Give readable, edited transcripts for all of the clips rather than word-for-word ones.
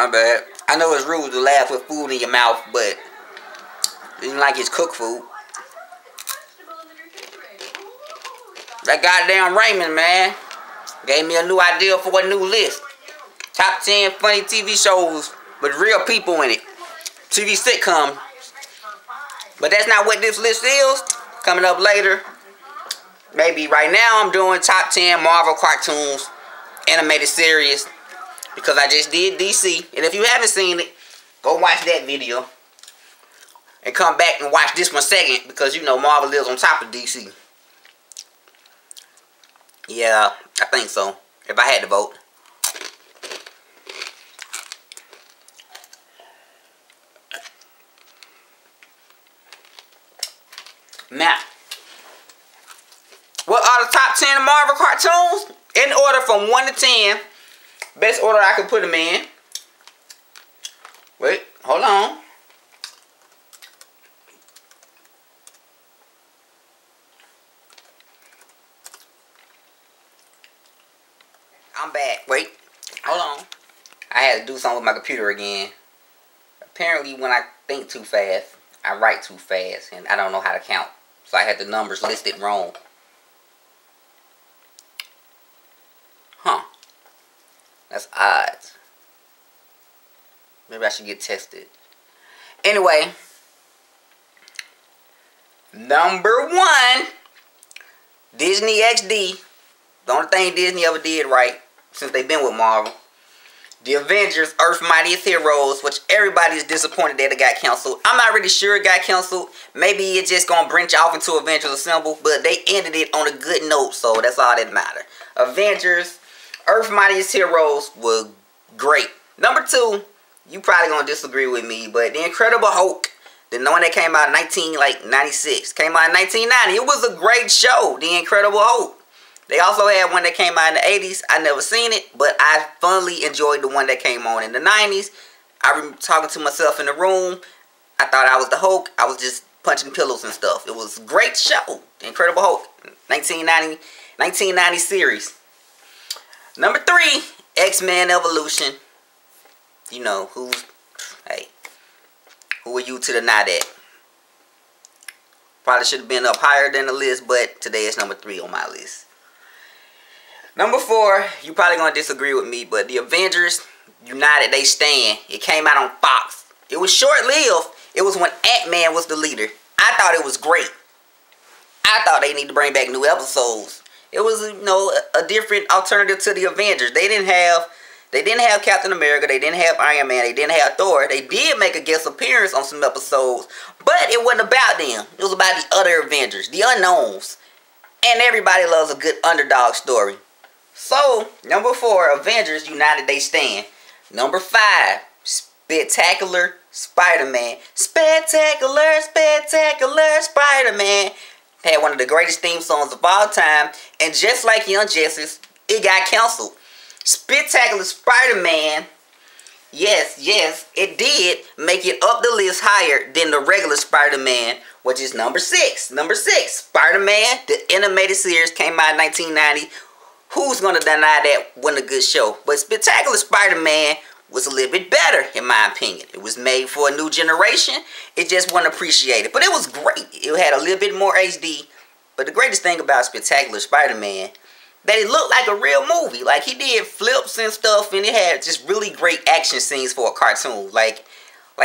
My bad. I know it's rude to laugh with food in your mouth, but it's like it's cooked food. That goddamn Raymond, man, gave me a new idea for a new list. Top 10 funny TV shows with real people in it. TV sitcom. But that's not what this list is. Coming up later. Maybe right now I'm doing top 10 Marvel cartoons, animated series. Because I just did DC. And if you haven't seen it, go watch that video. And come back and watch this one second. Because you know Marvel lives on top of DC. Yeah, I think so. If I had to vote. Now, what are the top 10 Marvel cartoons? In order from 1 to 10. Best order I can put them in. Wait, hold on. I'm back. Wait, hold on. I had to do something with my computer again. Apparently, when I think too fast, I write too fast, and I don't know how to count. So I had the numbers listed wrong. Huh. That's odd. Maybe I should get tested. Anyway. Number 1. Disney XD. The only thing Disney ever did right since they've been with Marvel. The Avengers, Earth's Mightiest Heroes, which everybody is disappointed that it got canceled. I'm not really sure it got canceled. Maybe it's just going to branch off into Avengers Assemble, but they ended it on a good note, so that's all that matters. Avengers, Earth's Mightiest Heroes were great. Number 2, you probably going to disagree with me, but The Incredible Hulk, the one that came out in 1996, came out in 1990. It was a great show, The Incredible Hulk. They also had one that came out in the 80s. I never seen it, but I fondly enjoyed the one that came on in the 90s. I remember talking to myself in the room. I thought I was the Hulk. I was just punching pillows and stuff. It was a great show. The Incredible Hulk. 1990 series. Number 3, X-Men Evolution. You know, who are you to deny that? Probably should have been up higher than the list, but today is number 3 on my list. Number 4, you probably going to disagree with me, but the Avengers United They Stand. It came out on Fox. It was short-lived. It was when Ant-Man was the leader. I thought it was great. I thought they need to bring back new episodes. It was, you know, a different alternative to the Avengers. They didn't have Captain America. They didn't have Iron Man. They didn't have Thor. They did make a guest appearance on some episodes, but it wasn't about them. It was about the other Avengers, the unknowns. And everybody loves a good underdog story. So, number 4, Avengers United They Stand. Number 5, Spectacular Spider-Man. Spectacular Spider-Man. Had one of the greatest theme songs of all time. And just like Young Justice, it got canceled. Spectacular Spider-Man, yes, it did make it up the list higher than the regular Spider-Man, which is number 6. Number 6, Spider-Man, the animated series, came out in 1990. Who's going to deny that wasn't a good show? But Spectacular Spider-Man was a little bit better, in my opinion. It was made for a new generation. It just wasn't appreciated. But it was great. It had a little bit more HD. But the greatest thing about Spectacular Spider-Man, that it looked like a real movie. Like, he did flips and stuff, and it had just really great action scenes for a cartoon. Like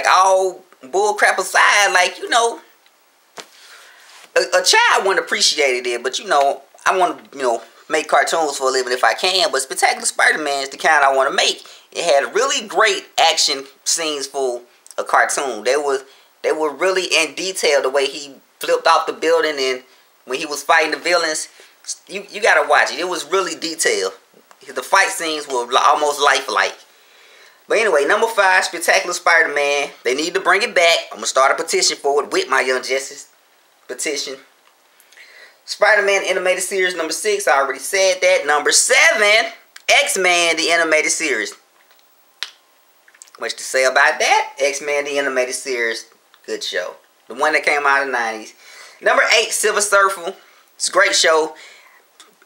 all bullcrap aside, like, you know, a child wouldn't appreciate it, but, you know, I want to, you know, make cartoons for a living if I can, but Spectacular Spider-Man is the kind I want to make. It had really great action scenes for a cartoon. They were really in detail, the way he flipped off the building and when he was fighting the villains. You gotta watch it. It was really detailed. The fight scenes were almost lifelike. But anyway, number 5, Spectacular Spider-Man. They need to bring it back. I'm gonna start a petition for it with my Young Justice petition. Spider-Man animated series, number 6. I already said that. Number 7, X-Men the animated series. Much to say about that? X-Men the animated series, good show. The one that came out in the 90s. Number 8, Silver Surfer. It's a great show.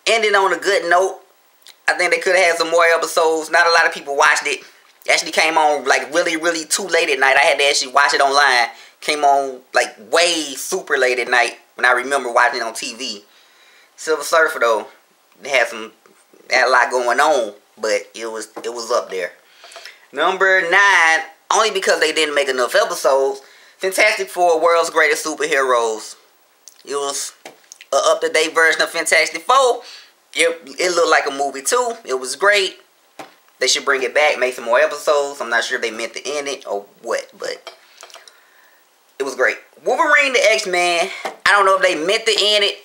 Ended on a good note. I think they could have had some more episodes. Not a lot of people watched it. Actually came on like really too late at night. I had to actually watch it online. Came on like way super late at night when I remember watching it on TV. Silver Surfer though, they had a lot going on, but it was up there. Number 9, only because they didn't make enough episodes, Fantastic Four: World's Greatest Superheroes. It was an up-to-date version of Fantastic Four. It looked like a movie too. It was great. They should bring it back, make some more episodes. I'm not sure if they meant to end it or what, but it was great. Wolverine the X-Men, I don't know if they meant to end it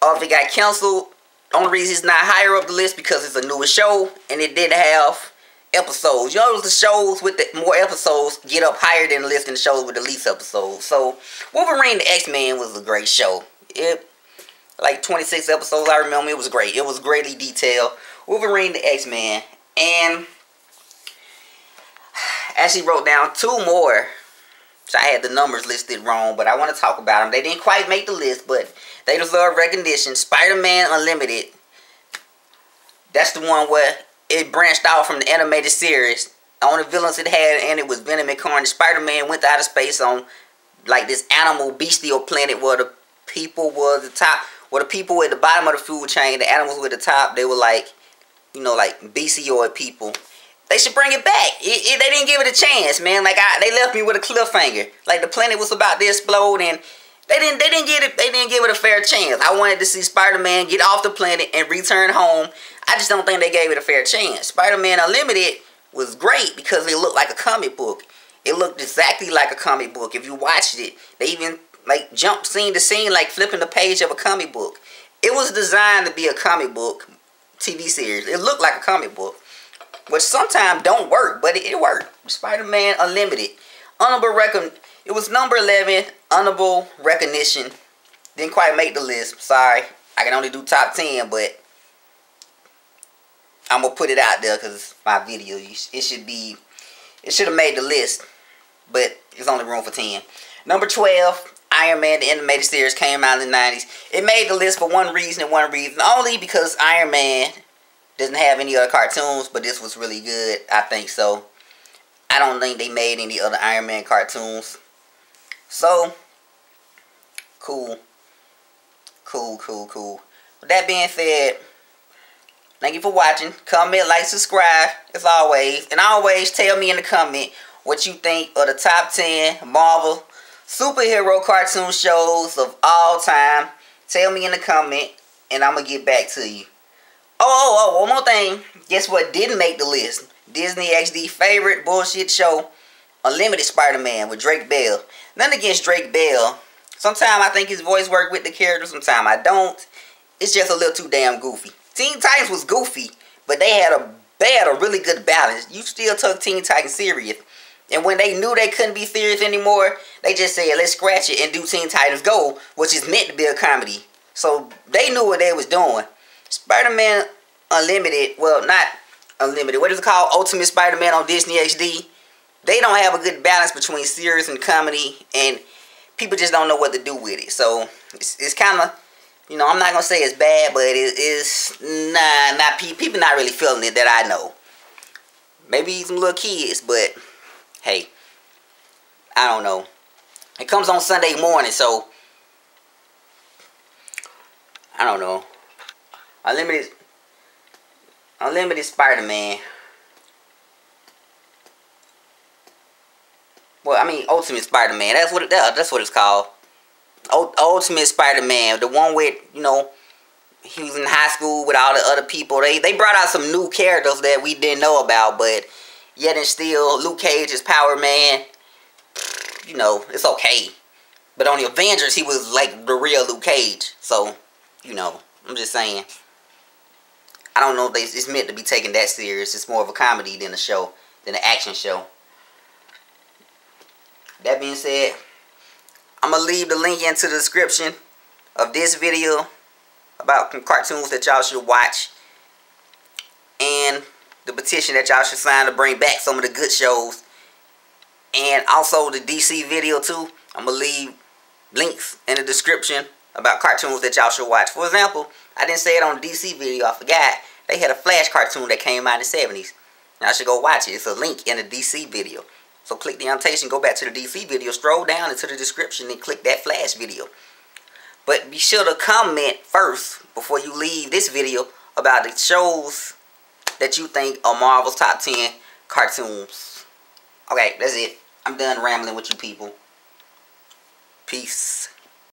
or if it got canceled. The only reason it's not higher up the list because it's a newer show and it didn't have episodes. You know, the shows with the more episodes get up higher than the list than the shows with the least episodes. So Wolverine the X-Men was a great show. Like 26 episodes, I remember. It was great. It was greatly detailed. Wolverine the X-Men. And I actually wrote down 2 more. So I had the numbers listed wrong, but I want to talk about them. They didn't quite make the list, but they deserve recognition. Spider-Man Unlimited. That's the one where it branched out from the animated series. The only villains it had and it was Venom and Carnage. Spider-Man went to outer space on like this animal bestial planet where the people were the top, where the people were at the bottom of the food chain, the animals were at the top. They were like, you know, like bestialoid people. They should bring it back. They didn't give it a chance, man. Like they left me with a cliffhanger. Like the planet was about to explode, and they didn't give it a fair chance. I wanted to see Spider-Man get off the planet and return home. I just don't think they gave it a fair chance. Spider-Man Unlimited was great because it looked like a comic book. It looked exactly like a comic book. If you watched it, they even like jumped scene to scene, like flipping the page of a comic book. It was designed to be a comic book TV series. It looked like a comic book, which sometimes don't work, but it worked. Spider-Man Unlimited. It was number 11. Honorable recognition. Didn't quite make the list. Sorry. I can only do top 10, but I'm going to put it out there because it's my video. It should have made the list, but it's only room for 10. Number 12. Iron Man, the animated series, came out in the 90s. It made the list for one reason and one reason only, because Iron Man doesn't have any other cartoons, but this was really good. I think so. I don't think they made any other Iron Man cartoons. So, cool. With that being said, thank you for watching. Comment, like, subscribe, as always. And always tell me in the comment what you think of the top 10 Marvel superhero cartoon shows of all time. Tell me in the comment, and I'm going to get back to you. Oh, one more thing. Guess what didn't make the list? Disney XD favorite bullshit show, Unlimited Spider-Man with Drake Bell. Nothing against Drake Bell. Sometimes I think his voice work with the character, sometimes I don't. It's just a little too damn goofy. Teen Titans was goofy, but they had a really good balance. You still took Teen Titans serious. And when they knew they couldn't be serious anymore, they just said, let's scratch it and do Teen Titans Go, which is meant to be a comedy. So they knew what they was doing. Spider-Man Unlimited, well, not Unlimited, what is it called? Ultimate Spider-Man on Disney XD. They don't have a good balance between serious and comedy, and people just don't know what to do with it. So it's kind of, you know, I'm not gonna say it's bad, but people not really feeling it that I know. Maybe some little kids, but hey, I don't know. It comes on Sunday morning, so I don't know. Unlimited Spider-Man. Well, I mean, Ultimate Spider-Man. That's what it's called. Ultimate Spider-Man. The one with, you know, he was in high school with all the other people. They brought out some new characters that we didn't know about, but yet and still, Luke Cage is Power Man. You know, it's okay. But on the Avengers, he was like the real Luke Cage. So, you know, I'm just saying. I don't know if it's meant to be taken that serious. It's more of a comedy than a show, than an action show. That being said, I'm going to leave the link into the description of this video about some cartoons that y'all should watch. And the petition that y'all should sign to bring back some of the good shows. And also the DC video too. I'm going to leave links in the description about cartoons that y'all should watch. For example, I didn't say it on the DC video, I forgot. They had a Flash cartoon that came out in the 70s. Y'all should go watch it. It's a link in the DC video. So click the annotation, go back to the DC video, scroll down into the description, and click that Flash video. But be sure to comment first before you leave this video about the shows that you think are Marvel's top 10 cartoons. Okay, that's it. I'm done rambling with you people. Peace.